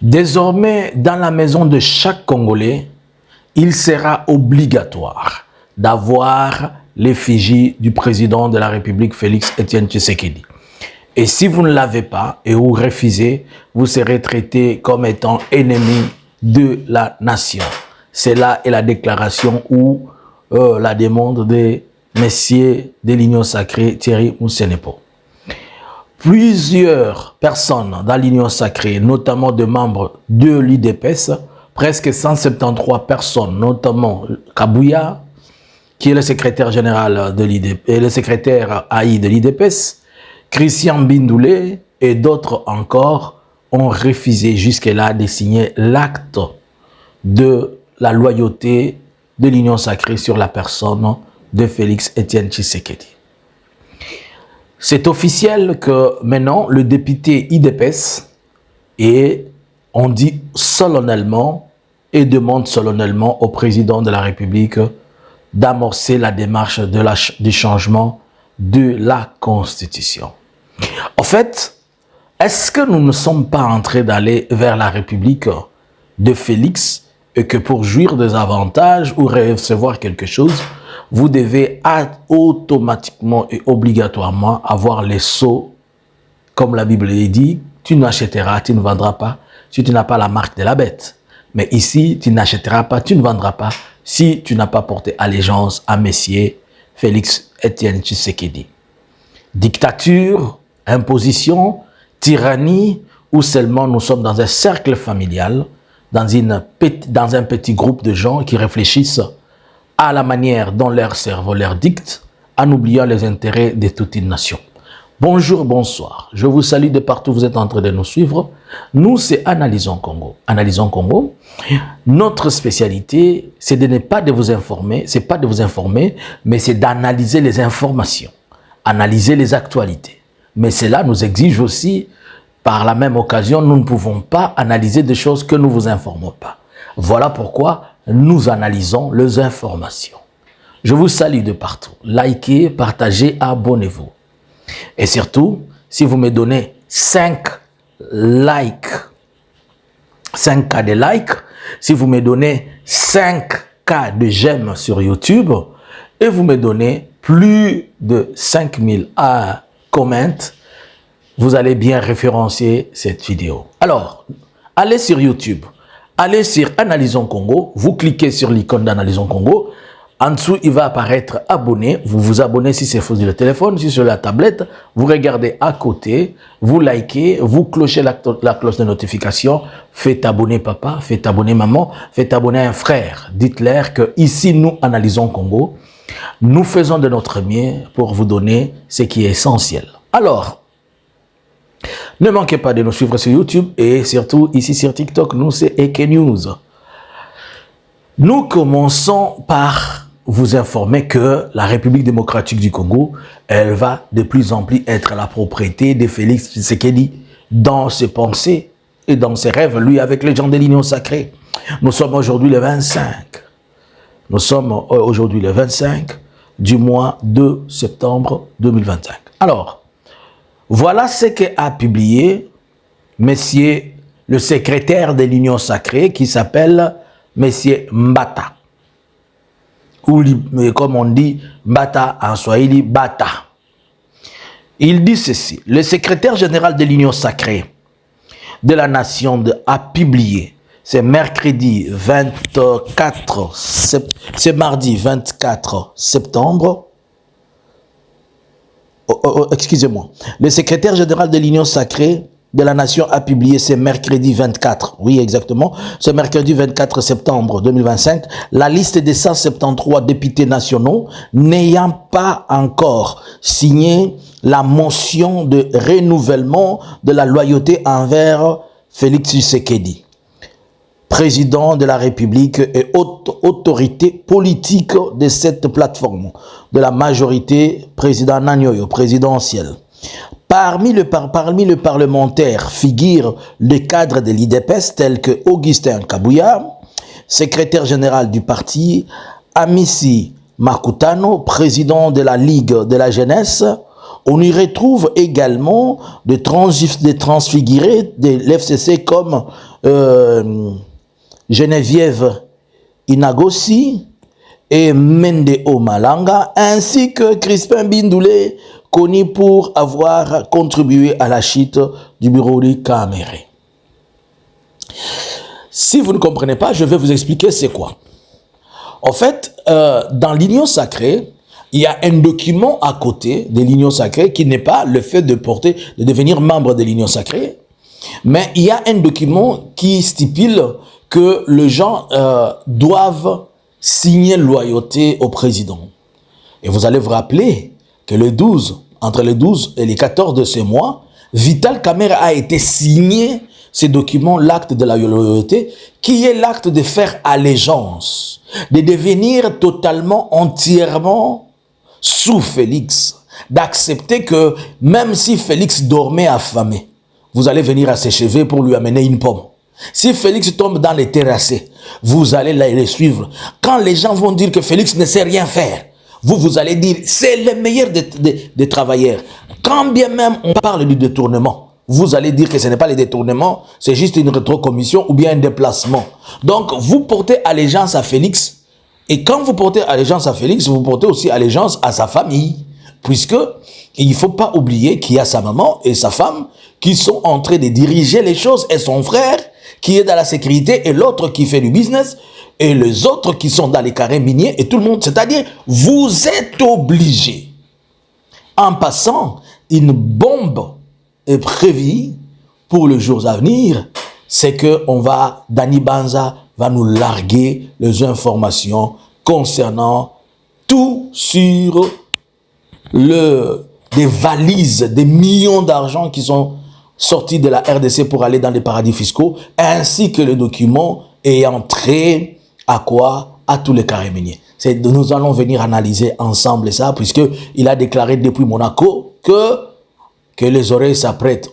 Désormais, dans la maison de chaque Congolais, il sera obligatoire d'avoir l'effigie du président de la République, Félix Etienne Tshisekedi. Et si vous ne l'avez pas et vous refusez, vous serez traité comme étant ennemi de la nation. C'est là est la déclaration ou la demande des messieurs de l'Union sacrée, Thierry Moussenepo. Plusieurs personnes dans l'Union sacrée, notamment des membres de l'IDPS, presque 173 personnes, notamment Kabouya, qui est le secrétaire général de l'IDPS, et le secrétaire AI de l'IDPS, Christian Bindoulé et d'autres encore ont refusé jusque-là de signer l'acte de la loyauté de l'Union sacrée sur la personne de Félix Etienne Tshisekedi. C'est officiel que maintenant le député IDPS et on dit solennellement et demande solennellement au président de la République d'amorcer la démarche du changement de la Constitution. En fait, est-ce que nous ne sommes pas en train d'aller vers la République de Félix et que pour jouir des avantages ou recevoir quelque chose, vous devez automatiquement et obligatoirement avoir les sceaux, comme la Bible le dit, tu n'achèteras, tu ne vendras pas, si tu n'as pas la marque de la bête. Mais ici, tu n'achèteras pas, tu ne vendras pas, si tu n'as pas porté allégeance à Messier Félix Etienne Tshisekedi. Dictature, imposition, tyrannie, ou seulement nous sommes dans un cercle familial, dans un petit groupe de gens qui réfléchissent à la manière dont leur cerveau leur dicte, en oubliant les intérêts de toute une nation. Bonjour, bonsoir. Je vous salue de partout où vous êtes en train de nous suivre. Nous, c'est Analysons Congo. Analysons Congo. Notre spécialité, c'est de ne pas de vous informer, c'est pas de vous informer, mais c'est d'analyser les informations, analyser les actualités. Mais cela nous exige aussi, par la même occasion, nous ne pouvons pas analyser des choses que nous ne vous informons pas. Voilà pourquoi nous analysons les informations. Je vous salue de partout. Likez, partagez, abonnez-vous. Et surtout, si vous me donnez 5 likes, 5K de likes, si vous me donnez 5K de j'aime sur YouTube, et vous me donnez plus de 5000 comments, vous allez bien référencer cette vidéo. Alors, allez sur YouTube, allez sur Analysons Congo, vous cliquez sur l'icône d'Analysons Congo. En dessous, il va apparaître abonné. Vous vous abonnez si c'est sur le téléphone, si c'est sur la tablette. Vous regardez à côté, vous likez, vous clochez la cloche de notification. Faites abonner papa, faites abonner maman, faites abonner un frère. Dites-leur que ici, nous analysons Congo. Nous faisons de notre mieux pour vous donner ce qui est essentiel. Alors, ne manquez pas de nous suivre sur YouTube et surtout ici sur TikTok. Nous, c'est Eke News. Nous commençons par vous informer que la République démocratique du Congo, elle va de plus en plus être la propriété de Félix Tshisekedi dans ses pensées et dans ses rêves, lui avec les gens de l'Union sacrée. Nous sommes aujourd'hui le 25. Nous sommes aujourd'hui le 25 du mois de septembre 2025. Alors, voilà ce qu'a publié monsieur le secrétaire de l'Union sacrée qui s'appelle monsieur Mbata. Ou comme on dit, Mbata en Swahili, Bata. Il dit ceci: le secrétaire général de l'Union sacrée de la nation a publié, c'est mercredi 24, c'est mardi 24 septembre, excusez-moi, le secrétaire général de l'Union sacrée de la nation a publié ce mercredi 24, oui exactement, ce mercredi 24 septembre 2025, la liste des 173 députés nationaux n'ayant pas encore signé la motion de renouvellement de la loyauté envers Félix Tshisekedi, président de la République et autorité politique de cette plateforme, de la majorité président Nagnoyo, présidentielle. Parmi les parlementaires figurent les cadres de l'IDPS tels que Augustin Kabouya, secrétaire général du parti, Amissi Makutano, président de la Ligue de la jeunesse, On y retrouve également des transfigurés de l'FCC comme Geneviève Inagossi et Mende Omalanga, ainsi que Crispin Bindoulé, connu pour avoir contribué à la chute du bureau de Caméré. Si vous ne comprenez pas, je vais vous expliquer c'est quoi. En fait, dans l'union sacrée, il y a un document à côté de l'union sacrée qui n'est pas le fait de devenir membre de l'union sacrée, mais il y a un document qui stipule que les gens doivent signer loyauté au président. Et vous allez vous rappeler que entre le 12 et les 14 de ce mois, Vital Kamerhe a été signé ce document, l'acte de la loyauté, qui est l'acte de faire allégeance, de devenir totalement, entièrement sous Félix, d'accepter que même si Félix dormait affamé, vous allez venir à ses cheveux pour lui amener une pomme. Si Félix tombe dans les terrassés, vous allez les suivre. Quand les gens vont dire que Félix ne sait rien faire, vous allez dire c'est le meilleur des travailleurs. Quand bien même on parle du détournement, vous allez dire que ce n'est pas le détournement, c'est juste une rétrocommission ou bien un déplacement. Donc vous portez allégeance à Félix. Et quand vous portez allégeance à Félix, vous portez aussi allégeance à sa famille. Puisque il ne faut pas oublier qu'il y a sa maman et sa femme qui sont en train de diriger les choses, et son frère qui est dans la sécurité et l'autre qui fait du business et les autres qui sont dans les carrés miniers et tout le monde. C'est-à-dire, vous êtes obligés. En passant, une bombe est prévue pour les jours à venir, c'est que Dani Banza va nous larguer les informations concernant tout sur des valises, des millions d'argent qui sont sortis de la RDC pour aller dans les paradis fiscaux, ainsi que le document ayant trait à quoi? À tous les carrés miniers. Nous allons venir analyser ensemble ça, puisqu'il a déclaré depuis Monaco que les oreilles s'apprêtent.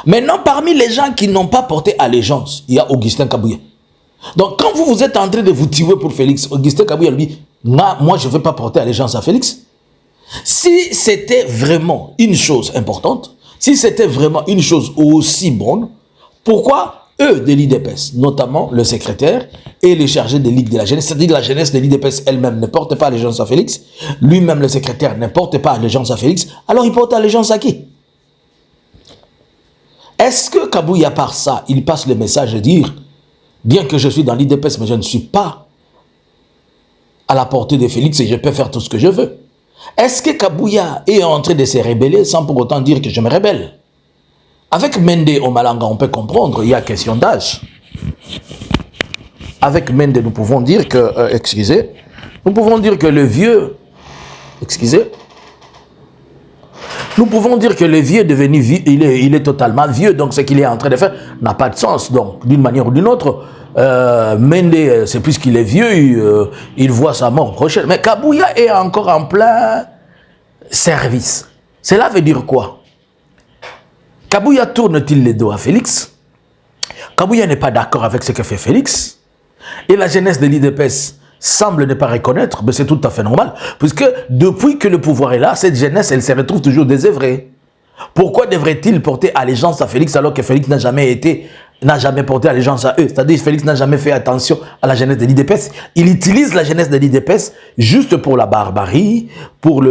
Maintenant, parmi les gens qui n'ont pas porté allégeance, il y a Augustin Kabouya. Donc, quand vous êtes en train de vous tuer pour Félix, Augustin Kabouya lui dit, moi, je ne veux pas porter allégeance à Félix. Si c'était vraiment une chose importante, si c'était vraiment une chose aussi bonne, pourquoi eux de l'IDPS, notamment le secrétaire et les chargés de Ligue de la Jeunesse, c'est-à-dire la jeunesse de l'IDPS elle-même ne porte pas allégeance à Félix, lui-même le secrétaire ne porte pas allégeance à Félix, alors il porte allégeance à qui? Est-ce que Kabouya, par ça, il passe le message de dire, bien que je suis dans l'IDPS, mais je ne suis pas à la portée de Félix et je peux faire tout ce que je veux? Est-ce que Kabouya est en train de se rébeller sans pour autant dire que je me rébelle? Avec Mende Omalanga, on peut comprendre, il y a question d'âge. Avec Mende, nous pouvons dire que, nous pouvons dire que le vieux, nous pouvons dire que le vieux est devenu, il est totalement vieux, donc ce qu'il est en train de faire n'a pas de sens. Donc, d'une manière ou d'une autre, Mende, c'est puisqu'il est vieux, il voit sa mort prochaine. Mais Kabouya est encore en plein service. Cela veut dire quoi? Kabouya tourne-t-il les dos à Félix? Kabouya n'est pas d'accord avec ce que fait Félix. Et la jeunesse de l'IDPS semble ne pas reconnaître, mais c'est tout à fait normal, puisque depuis que le pouvoir est là, cette jeunesse, elle se retrouve toujours désœuvrée. Pourquoi devrait-il porter allégeance à Félix alors que Félix n'a jamais porté allégeance à eux? C'est-à-dire que Félix n'a jamais fait attention à la jeunesse de l'IDPS. Il utilise la jeunesse de l'IDPS juste pour la barbarie, pour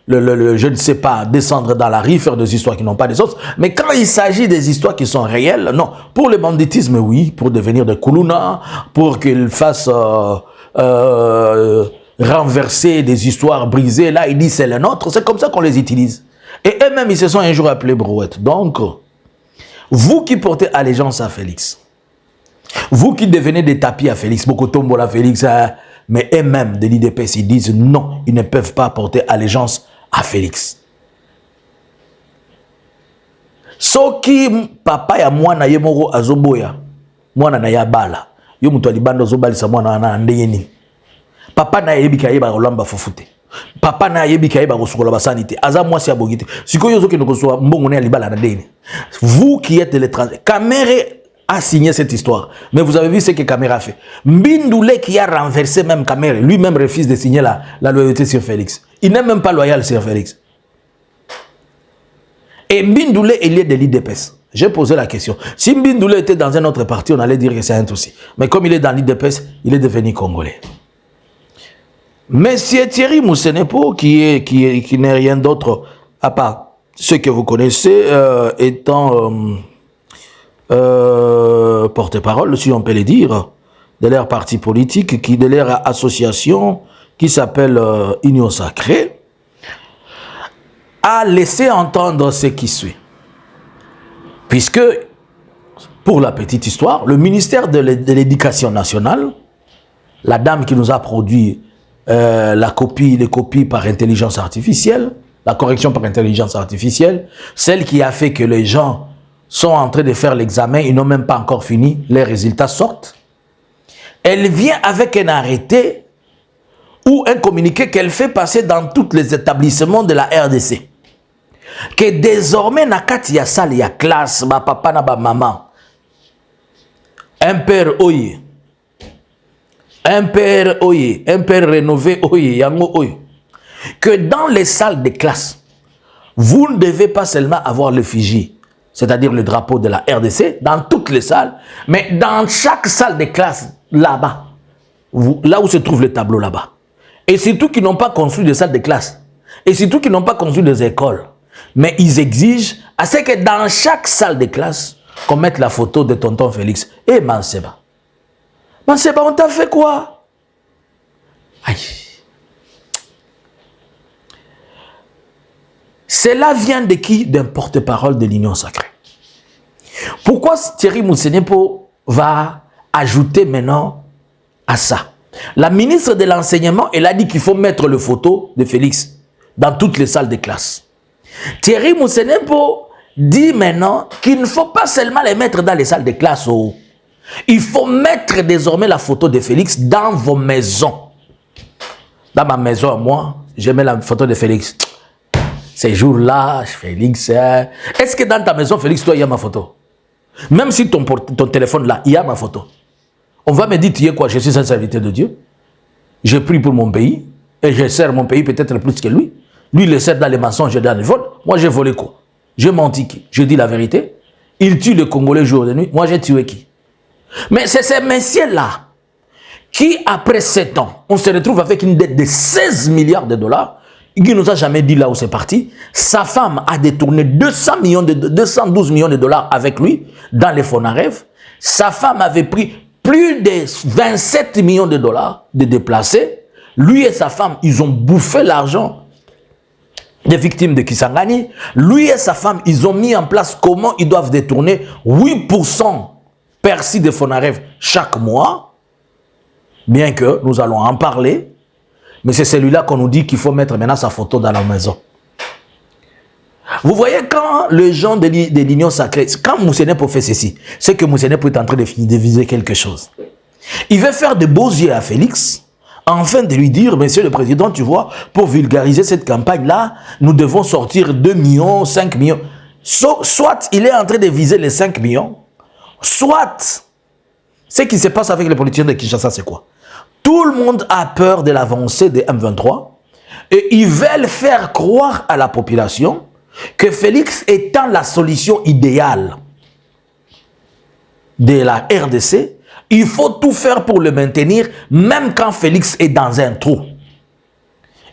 je ne sais pas, descendre dans la rue, faire des histoires qui n'ont pas de sens. Mais quand il s'agit des histoires qui sont réelles, non. Pour le banditisme, oui. Pour devenir des Koulouna, pour qu'ils fassent renverser des histoires brisées, là, il dit c'est le nôtre. C'est comme ça qu'on les utilise. Et eux-mêmes, ils se sont un jour appelés brouettes. Donc, vous qui portez allégeance à Félix, vous qui devenez des tapis à Félix, beaucoup tombent à Félix, mais eux-mêmes de l'IDPS, ils disent non, ils ne peuvent pas porter allégeance à Félix. Soki papa ya mwana ye moko azoboya, mwana na ya bala, yo mutu alibanda azobalisa mwana na ndeyeni. Papa na yebika yeba kolamba fufute. Papa na yebika yeba kosukola basani te. Aza mwasi abogite. Sikoyo zoki ndoko so mbongo ne alibala na ndeyeni. Vous qui êtes l'étranger, Kamerhe a signé cette histoire. Mais vous avez vu ce que Kamera a fait. Mbindoulé qui a renversé même Kamera, lui-même refuse de signer la loyauté sur Félix. Il n'est même pas loyal sur Félix. Et Mbindoulé, il est de l'IDPS. J'ai posé la question. Si Mbindoulé était dans un autre parti, on allait dire que c'est un souci. Mais comme il est dans l'IDPS, il est devenu Congolais. Monsieur Thierry Moussenepo, qui n'est rien d'autre à part ce que vous connaissez, étant porte-parole, si on peut le dire, de leur parti politique, de leur association qui s'appelle Union Sacrée, a laissé entendre ce qui suit. Puisque, pour la petite histoire, le ministère de l'Éducation nationale, la dame qui nous a produit les copies par intelligence artificielle, la correction par intelligence artificielle, celle qui a fait que les gens sont en train de faire l'examen, ils n'ont même pas encore fini, les résultats sortent. Elle vient avec un arrêté ou un communiqué qu'elle fait passer dans tous les établissements de la RDC. Que désormais, nakati ya salle ya classe, ma papa na ba maman, un père oye, un père rénové oye, yango oye, que dans les salles de classe, vous ne devez pas seulement avoir l'effigie, c'est-à-dire le drapeau de la RDC, dans toutes les salles, mais dans chaque salle de classe, là-bas, là où se trouve le tableau là-bas. Et surtout qu'ils n'ont pas construit des salles de classe, et surtout qu'ils n'ont pas construit des écoles. Mais ils exigent à ce que dans chaque salle de classe, qu'on mette la photo de tonton Félix. Et Manseba. Manseba, on t'a fait quoi? Aïe. Cela vient de qui? D'un porte-parole de l'Union Sacrée. Pourquoi Thierry Moussenepo va ajouter maintenant à ça? La ministre de l'Enseignement, elle a dit qu'il faut mettre le photo de Félix dans toutes les salles de classe. Thierry Moussenepo dit maintenant qu'il ne faut pas seulement les mettre dans les salles de classe. Il faut mettre désormais la photo de Félix dans vos maisons. Dans ma maison, à moi, je mets la photo de Félix. Ces jours-là, Félix... Est-ce que dans ta maison, Félix, toi, il y a ma photo? Même si ton téléphone là, il y a ma photo. On va me dire, tu es quoi? Je suis un serviteur de Dieu. Je prie pour mon pays. Et je sers mon pays peut-être plus que lui. Lui, il le sert dans les mensonges et dans les vols. Moi, j'ai volé quoi? J'ai menti qui? Je dis la vérité. Il tue les Congolais jour et nuit. Moi, j'ai tué qui? Mais c'est ces messieurs-là qui, après 7 ans, on se retrouve avec une dette de 16 milliards de dollars. Il ne nous a jamais dit là où c'est parti. Sa femme a détourné 212 millions de dollars avec lui dans les Fonarev. Sa femme avait pris plus de 27 millions de dollars de déplacés. Lui et sa femme, ils ont bouffé l'argent des victimes de Kisangani. Lui et sa femme, ils ont mis en place comment ils doivent détourner 8% perçus de Fonarev chaque mois. Bien que nous allons en parler. Mais c'est celui-là qu'on nous dit qu'il faut mettre maintenant sa photo dans la maison. Vous voyez, quand les gens de l'Union Sacrée, quand Moussenepo fait ceci, c'est que Moussenepo est en train de viser quelque chose. Il veut faire de beaux yeux à Félix, afin de lui dire, monsieur le président, tu vois, pour vulgariser cette campagne-là, nous devons sortir 2 millions, 5 millions. Soit il est en train de viser les 5 millions, soit ce qui se passe avec les politiciens de Kinshasa, c'est quoi? Tout le monde a peur de l'avancée des M23 et ils veulent faire croire à la population que Félix étant la solution idéale de la RDC, il faut tout faire pour le maintenir, même quand Félix est dans un trou.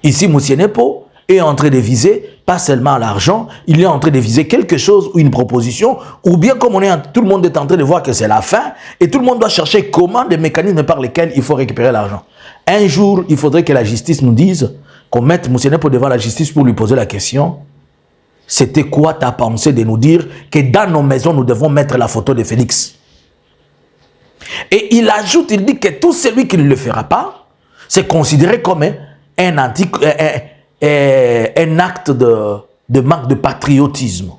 Ici, Moussenepo est en train de viser pas seulement l'argent, il est en train de viser quelque chose ou une proposition, ou bien comme tout le monde est en train de voir que c'est la fin, et tout le monde doit chercher comment des mécanismes par lesquels il faut récupérer l'argent. Un jour, il faudrait que la justice nous dise, qu'on mette Moussenepo devant la justice pour lui poser la question, c'était quoi ta pensée de nous dire que dans nos maisons, nous devons mettre la photo de Félix? Et il ajoute, il dit que tout celui qui ne le fera pas, c'est considéré comme un acte de manque de patriotisme.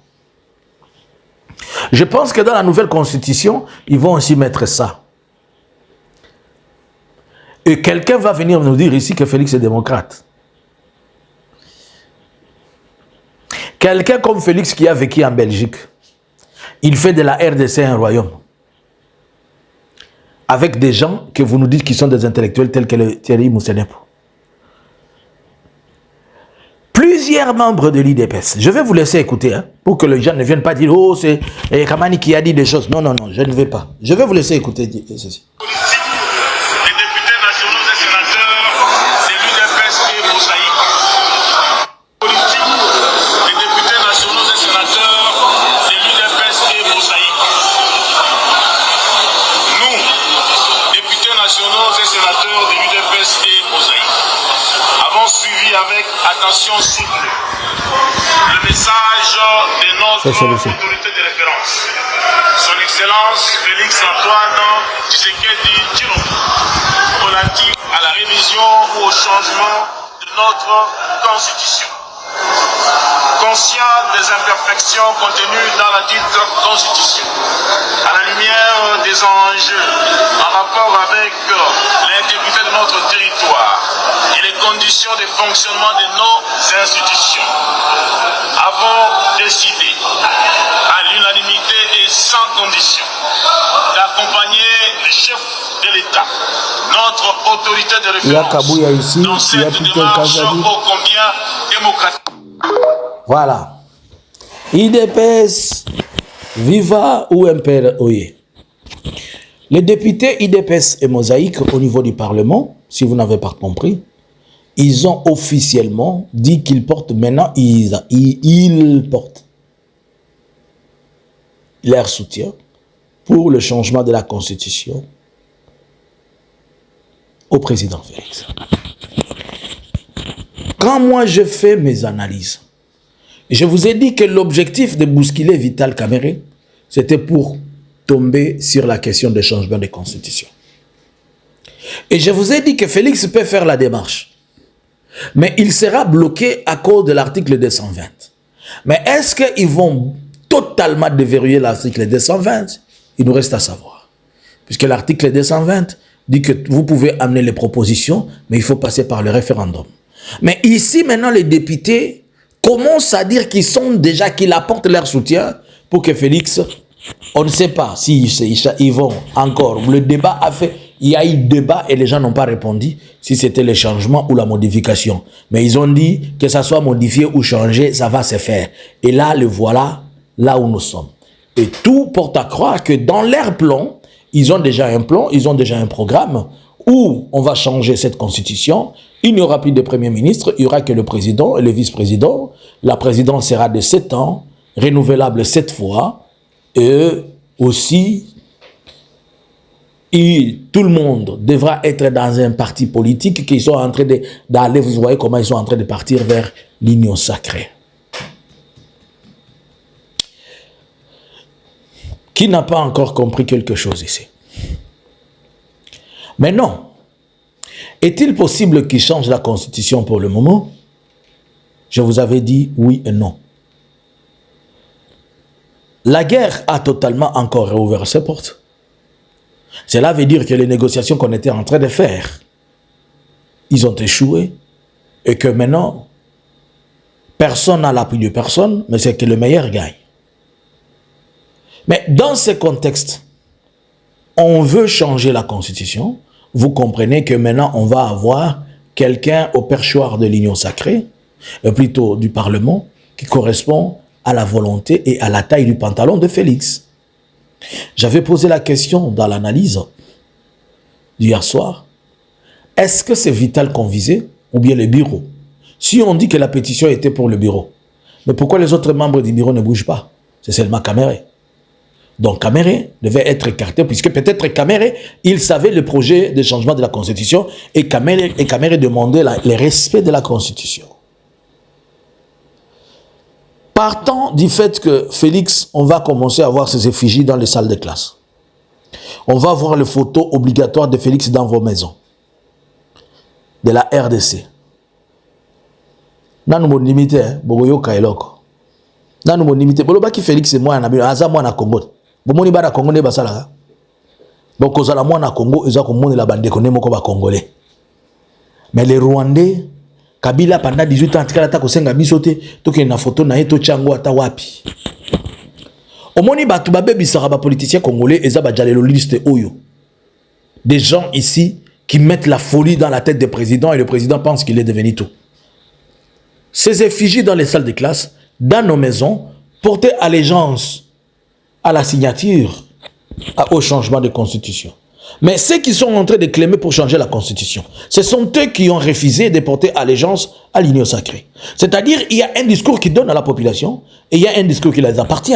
Je pense que dans la nouvelle constitution, ils vont aussi mettre ça. Et quelqu'un va venir nous dire ici que Félix est démocrate. Quelqu'un comme Félix qui a vécu en Belgique, il fait de la RDC un royaume. avec des gens que vous nous dites qui sont des intellectuels tels que le Thierry Moussenepo. Plusieurs membres de l'IDPS. Je vais vous laisser écouter, hein, pour que les gens ne viennent pas dire « Oh, c'est Kamani qui a dit des choses. » Non, non, non, je ne vais pas. Je vais vous laisser écouter ceci. Les députés nationaux et sénateurs de l'UDPS et Mosaïque. Politique, les députés nationaux et sénateurs de l'UDPS et Mosaïque. Nous, députés nationaux et sénateurs de l'UDPS et Mosaïque, avons suivi avec attention soutenue le message de notre autorité de référence, Son Excellence Félix Antoine Tshisekedi Tshilombo, relatif à la révision ou au changement de notre Constitution. Conscient des imperfections contenues dans la dite Constitution, à la lumière des enjeux en rapport avec l'intégrité de notre territoire et les conditions de fonctionnement de nos institutions, avons décidé à l'unanimité et sans condition d'accompagner le chef de l'État, notre autorité de référence, dans cette démarche ô combien démocratique. Voilà. IDPS, viva ou impère oye. Les députés IDPS et Mosaïque au niveau du Parlement, si vous n'avez pas compris, ils ont officiellement dit qu'ils portent maintenant, ils portent leur soutien pour le changement de la Constitution au président Félix. Quand moi je fais mes analyses, je vous ai dit que l'objectif de bousculer Vital Kamerhe, c'était pour tomber sur la question de changement de constitution. Et je vous ai dit que Félix peut faire la démarche, mais il sera bloqué à cause de l'article 220. Mais est-ce qu'ils vont totalement déverrouiller l'article 220? Il nous reste à savoir. Puisque l'article 220 dit que vous pouvez amener les propositions, mais il faut passer par le référendum. Mais ici, maintenant, les députés commencent à dire qu'ils apportent leur soutien pour que Félix, on ne sait pas si ils vont encore. Le débat a fait, il y a eu débat et les gens n'ont pas répondu si c'était le changement ou la modification. Mais ils ont dit que ça soit modifié ou changé, ça va se faire. Et là, le voilà, là où nous sommes. Et tout porte à croire que dans leur plan, ils ont déjà un plan, ils ont déjà un programme où on va changer cette constitution. Il n'y aura plus de premier ministre, il n'y aura que le président et le vice-président. La présidence sera de 7 ans, renouvelable 7 fois. Et aussi, tout le monde devra être dans un parti politique qui sont en train d'aller, vous voyez comment ils sont en train de partir vers l'union sacrée. Qui n'a pas encore compris quelque chose ici? Mais non. Est-il possible qu'il change la constitution pour le moment? Je vous avais dit oui et non. La guerre a totalement encore réouvert ses portes. Cela veut dire que les négociations qu'on était en train de faire, ils ont échoué et que maintenant, personne n'a l'appui de personne, mais c'est que le meilleur gagne. Mais dans ce contexte, on veut changer la constitution. Vous comprenez que maintenant, on va avoir quelqu'un au perchoir de l'union sacrée, plutôt du Parlement, qui correspond à la volonté et à la taille du pantalon de Félix. J'avais posé la question dans l'analyse d'hier soir. Est-ce que c'est Vital qu'on visait ou bien le bureau? Si on dit que la pétition était pour le bureau, mais pourquoi les autres membres du bureau ne bougent pas? C'est seulement Kamerhe. Donc Kamerhe devait être écarté, puisque peut-être Kamerhe, il savait le projet de changement de la Constitution et Kamerhe demandait le respect de la Constitution. Partant du fait que Félix, on va commencer à voir ses effigies dans les salles de classe. On va voir les photos obligatoires de Félix dans vos maisons. De la RDC. Nanu mo limité, bogoyo kailoko. Nanu mo limité, boloba ki Félix et moi na bino aza moi na Congo. Bomoni ba na Congo ne basala. Donc ozala moi na Congo, eza ko moni la bande ko ne moko ba congolais. Mais les Rwandais Kabila pendant 18 ans tikala ta ko senga bisote to ke na photo na eto chango ata wapi. Omoni batu ba bebisaka ba politicien congolais eza ba jalelo liste oyo. des gens ici qui mettent la folie dans la tête du président et le président pense qu'il est devenu tout. Ces effigies dans les salles de classe, dans nos maisons, porter allégeance à la signature, au changement de constitution. Mais ceux qui sont en train de clémer pour changer la constitution, ce sont eux qui ont refusé de porter allégeance à l'union sacrée. C'est-à-dire, il y a un discours qui donne à la population et il y a un discours qui les appartient.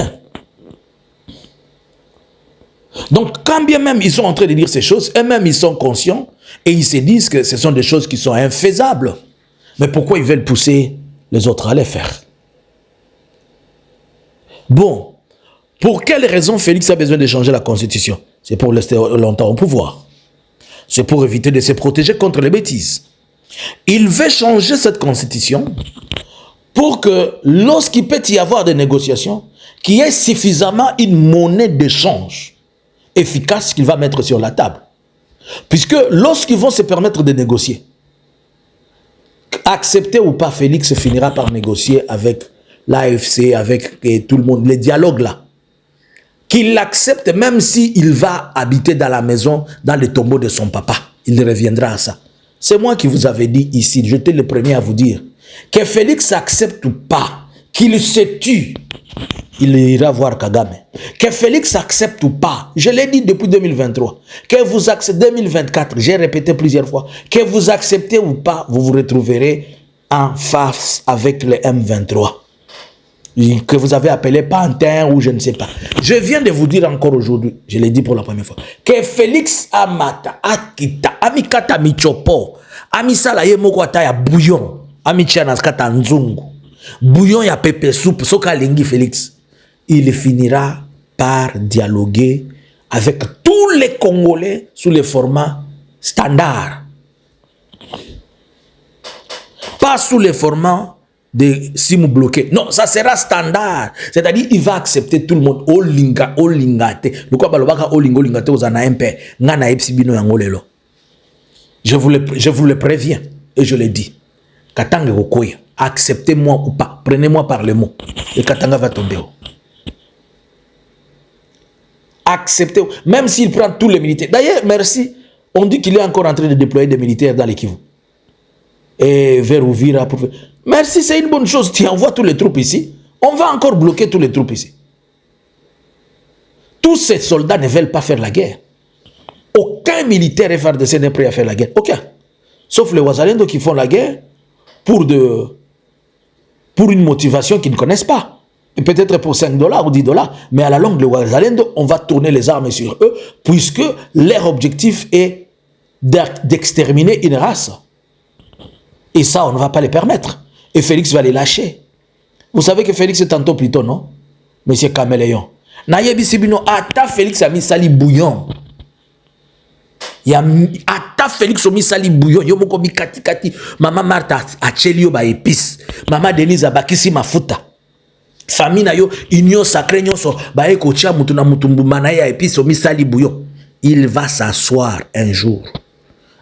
Donc, quand bien même ils sont en train de dire ces choses, eux-mêmes ils sont conscients et ils se disent que ce sont des choses qui sont infaisables. Mais pourquoi ils veulent pousser les autres à les faire? Bon, pour quelle raison Félix a besoin de changer la constitution? C'est pour rester longtemps au pouvoir. C'est pour éviter de se protéger contre les bêtises. Il veut changer cette constitution pour que lorsqu'il peut y avoir des négociations, qu'il y ait suffisamment une monnaie d'échange efficace qu'il va mettre sur la table. Puisque lorsqu'ils vont se permettre de négocier, accepter ou pas, Félix finira par négocier avec l'AFC, avec tout le monde, les dialogues là. Qu'il l'accepte même s'il va habiter dans la maison, dans le tombeau de son papa. Il reviendra à ça. C'est moi qui vous avais dit ici, j'étais le premier à vous dire, que Félix accepte ou pas, qu'il se tue, il ira voir Kagame. Que Félix accepte ou pas, je l'ai dit depuis 2023, que vous acceptez 2024, j'ai répété plusieurs fois, que vous acceptez ou pas, vous vous retrouverez en face avec le M23. Que vous avez appelé Pantin ou je ne sais pas. Je viens de vous dire encore aujourd'hui, je l'ai dit pour la première fois, que Félix Amata, Akita, Amikata Michopo, Amisala Yemokwata ya bouillon, Amichana Skata Nzungu, bouillon ya pepe soupe, Soka Lingi Félix, il finira par dialoguer avec tous les Congolais sous le format standard. Pas sous le format de simu bloqué. Non, ça sera standard. C'est-à-dire, il va accepter tout le monde. Olinga, olingate. Le quoi balobaka olingo lingate aux anaempe. Ngana epsibino yangolelo. Je vous le préviens et je le dis. Katanga okoya. Acceptez-moi ou pas. Prenez-moi par le mot. Et Katanga va tomber. Acceptez. Même s'il prend tous les militaires. D'ailleurs, merci. On dit qu'il est encore en train de déployer des militaires dans les Kivu. Et vers Ouvira pour... Merci, c'est une bonne chose. Tu envoies tous les troupes ici. On va encore bloquer tous les troupes ici. Tous ces soldats ne veulent pas faire la guerre. Aucun militaire FARDC n'est prêt à faire la guerre. Aucun. Sauf les Wazalendo qui font la guerre pour une motivation qu'ils ne connaissent pas. Et peut-être pour 5 $ ou 10 $. Mais à la longue, les Wazalendo, on va tourner les armes sur eux puisque leur objectif est d'exterminer une race. Et ça, on ne va pas les permettre. Et Félix va les lâcher. Vous savez que Félix est tantôt plutôt, non? Monsieur Caméléon. Nayebi Sibino, ata Félix a mis sali bouillon. Ata Félix a mis sali bouillon. Yo moko mi kati kati. Maman Martha a chelio ba épice. Maman Denise a bakisi mafuta. Famille na yo, union sacrée nyonso. Ba eko chia mutu na mutumbu manaya épice o mi sali bouillon. Il va s'asseoir un jour.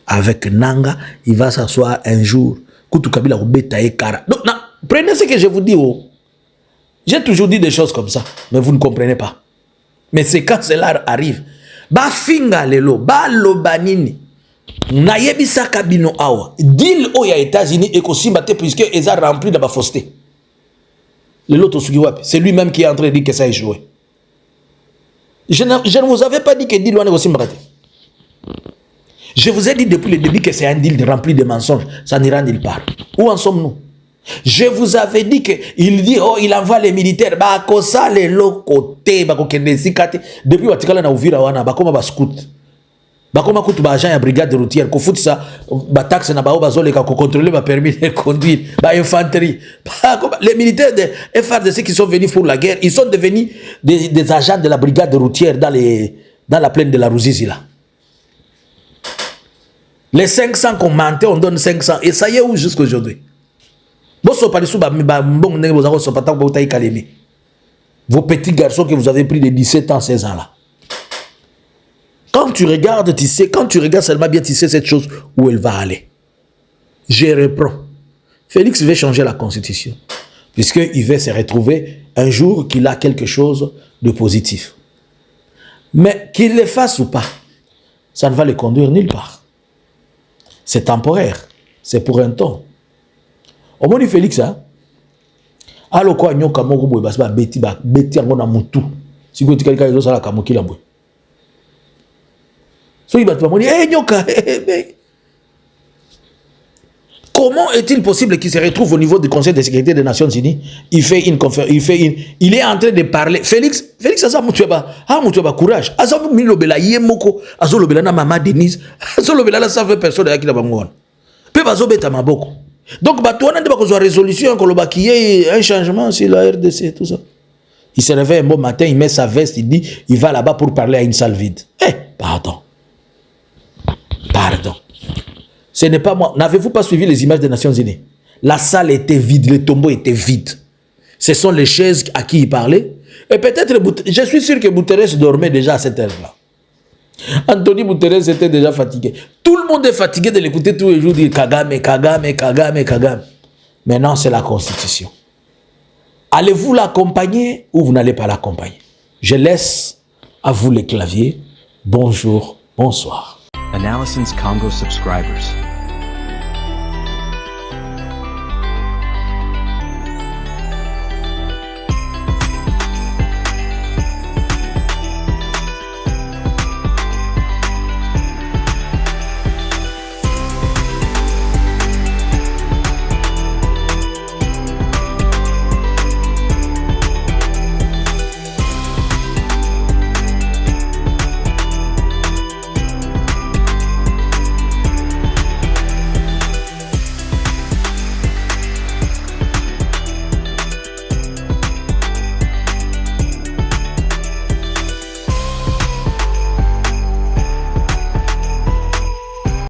Avec Nanga, il va s'asseoir un jour. Donc, prenez ce que je vous dis. Oh. J'ai toujours dit des choses comme ça, mais vous ne comprenez pas. Mais c'est quand cela arrive. Ba finga lelo, ba lobanini. Nayebi sakabino awa. Deal o ya États-Unis et kosimate puisque ils ont rempli de la fausseté. Le lot c'est lui-même qui est en train de dire que ça a échoué. Je ne vous avais pas dit que deal o kosimate. Je vous ai dit depuis le début que c'est un deal rempli de mensonges. Ça n'ira nulle part. Où en sommes-nous? Je vous avais dit qu'il dit, oh, il envoie les militaires. Bah, ça, les côté, bah, depuis Watikala na Uvira wana, bah, comme bah, scout. Bah, comme bah, bah, agent ya brigade routière, qu'on fout ça, bah, taxe na bah, bazole, qu'on contrôle, bah, permis de conduire, bah, infanterie. Bah, les militaires de FARDC qui sont venus pour la guerre, ils sont devenus des agents de la brigade routière dans la plaine de la Ruzizi, là. Les 500 qu'on mentait, on donne 500. Et ça y est où jusqu'à aujourd'hui? Vos petits garçons que vous avez pris de 17 ans, 16 ans là. Quand tu regardes, tu sais, quand tu regardes seulement bien, tu sais cette chose où elle va aller. Je reprends. Félix veut changer la constitution. Puisqu'il veut se retrouver un jour qu'il a quelque chose de positif. Mais qu'il le fasse ou pas, ça ne va les conduire nulle part. C'est temporaire. C'est pour un temps. Au moins, Félix, hein? Alors, quoi, nyoka moko boy, basi ba beti yango na mutu. Si vous quelqu'un qui a kamoki la boy. So il va te dire, hey nyoka, comment est-il possible qu'il se retrouve au niveau du Conseil de sécurité des Nations Unies? Il fait une conférence, il est en train de parler. Félix, ça m'a courage. Asa mi lobela yemoko, azo lobela na maman Denise, azo lobela la savait personne qui la bangon. Pe bazo beta maboko. Donc batouana de bako résolution koloba qui est un changement sur la RDC tout ça. Il se réveille un bon matin, il met sa veste, il dit il va là-bas pour parler à une salle vide. Pardon. Ce n'est pas moi. N'avez-vous pas suivi les images des Nations Unies? La salle était vide, le tombeau était vide. Ce sont les chaises à qui il parlait. Et peut-être, je suis sûr que Guterres dormait déjà à cette heure-là. Anthony Guterres était déjà fatigué. Tout le monde est fatigué de l'écouter tous les jours dire Kagame, Kagame, Kagame, Kagame. Maintenant, c'est la Constitution. Allez-vous l'accompagner ou vous n'allez pas l'accompagner? Je laisse à vous les claviers. Bonjour, bonsoir. Analysins Congo subscribers.